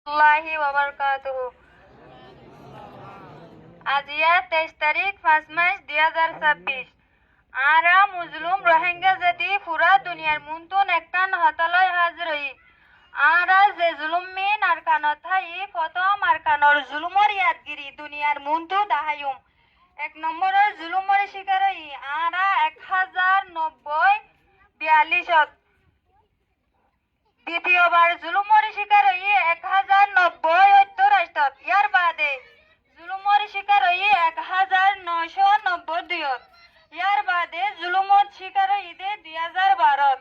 warahmatullahi wabarakatuh. আজিয়া 23 তারিখ 5 মাস 2026 আরা মুজলুম রোহিঙ্গা জাতি পুরা দুনিয়ার মুনতুন একখান হতালয় হাজির হই আরা যে জুলুম মিন আর কানত হাই প্রথম আর কানর জুলুমর ইয়াদগিরি দুনিয়ার মুনতু দাহায়ুম এক নম্বরের জুলুমর শিকার হই আরা 1090-42 দ্বিতীয়বার জুলুমর শিকার হই 1090-78 ইয়ার বাদে জুলুমর শিকার হই 1992 ইয়ার বাদে জুলুমত শিকার হইদে 2012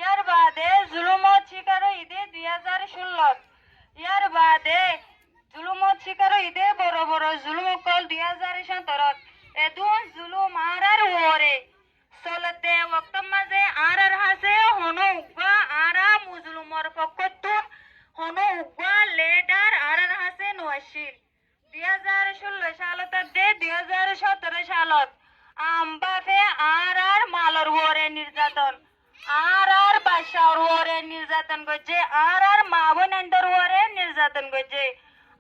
ইয়ার বাদে জুলুমত শিকার হইদে 2016 ইয়ার বাদে জুলুমত শিকার হইদে বড় বড় জুলুমকল 2017 এদুন জুলুম আর ওরে চলতে ওক্ত মাঝে আর হাসে হনো উগা আরা মুজলুমর পক্ষতুন হনো উগা লেডার আর হাসে নওয়াশিল 2016 সালত দে 2017 সালত আমবাফে আর মালর ওরে নির্যাতন আর বাসার ওরে নির্যাতন করছে আর মা বোনেদের ওরে নির্যাতন করছে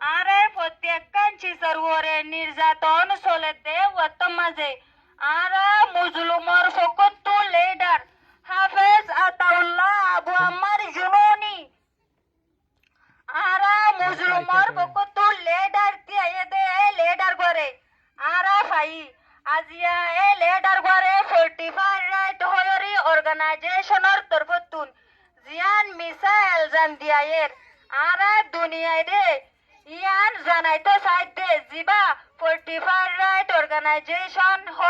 আর প্রত্যেকখান চিসর ওরে নির্যাতন চলেতে ওত মাঝে আর মুজলুমর ফকতু লিডার হাফেজ আতাউল্লাহ আবু আম্মার জুনুনি আর মুজলুমর ফকতু লিডার দিয়ে দে লিডার করে আর ফাই আজিয়া এ লিডার করে 45 রাইট হয়রি অর্গানাইজেশনের তরফতুন জিয়ান মিসাইল জান দিয়ায়ের আর দুনিয়ায় রে ইয়ান জানাইতো সাইতে জিবা 45 রাইট অর্গানাইজেশন হ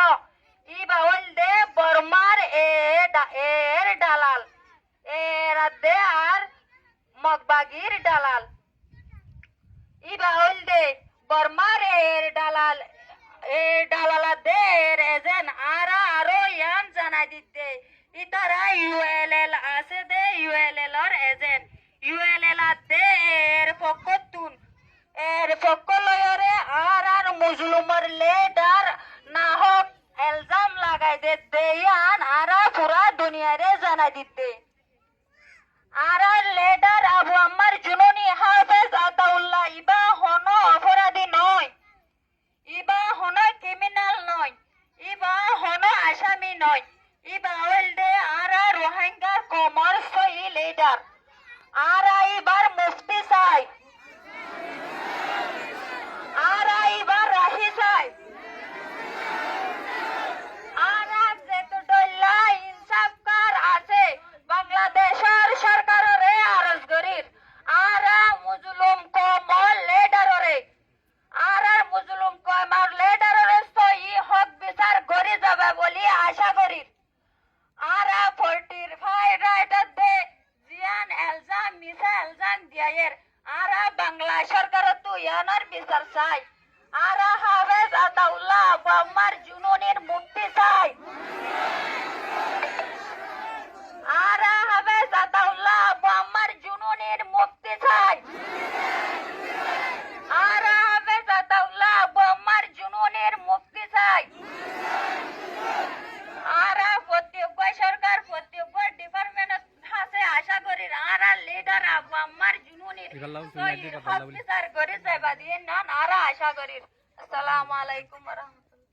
ইবা হল দে বর্মার এর দালাল এর দে আর মগবাগির দালাল ইবা হল দে বর্মার এর দালাল ডালালা দের এজেন আরো ইয়ান জানাই দিতে ইতারা ইউএলএল আছে দে ইউএলএল এর এজেন্ট ইউএলএল দে এর পক্ষতুন এর পক্ষ লয়রে আর মুজলুমর লিডার না হোক এলজাম লাগাই দে দেয়ান আরা পুরা দুনিয়ারে জানাই দিতে আর লিডার আবু আম্মার জুনুনি হাফেজ আতাউল্লাহ ইবা হন অপরাধী নয় ইবা হন ক্রিমিনাল নয় ইবা হন আসামি নয় ইবা হল দে আর রোহিঙ্গা কমার্সই লিডার আর এবার মুফতি চাই আর এবার রাহি চাই আর যেতডল্লা ইনসাফকার আছে বাংলাদেশের সরকারের আরজ গরির আর মুজলুম কমল লিডাররে আর মুজলুম কমার লিডাররে সই হক বিচার করে যাবে বলি আশা করি আর 45 রাইট দে জিয়ান এলজাম মিসা এলজাম দিয়ায়ের আর বাংলা সরকার তো ইয়ানার বিচার চাই আর হাফেজ আতাউল্লাহ আবু আম্মার জুনুনির মুক্তি চাই আর হাফেজ আতাউল্লাহ আবু আম্মার জুনুনির মুক্তি চাই আর হাফেজ আতাউল্লাহ আবু আম্মার জুনুনির মুক্তি চাই আর প্রত্যেক সরকার প্রত্যেক ডিপার্টমেন্ট আছে আশা করি আর লিডার আবু আম্মার জুনুনির হক বিচার করে যাইবা দিয়ে না আর আশা করি আসসালামু আলাইকুম ওয়া রাহমাতুল্লাহ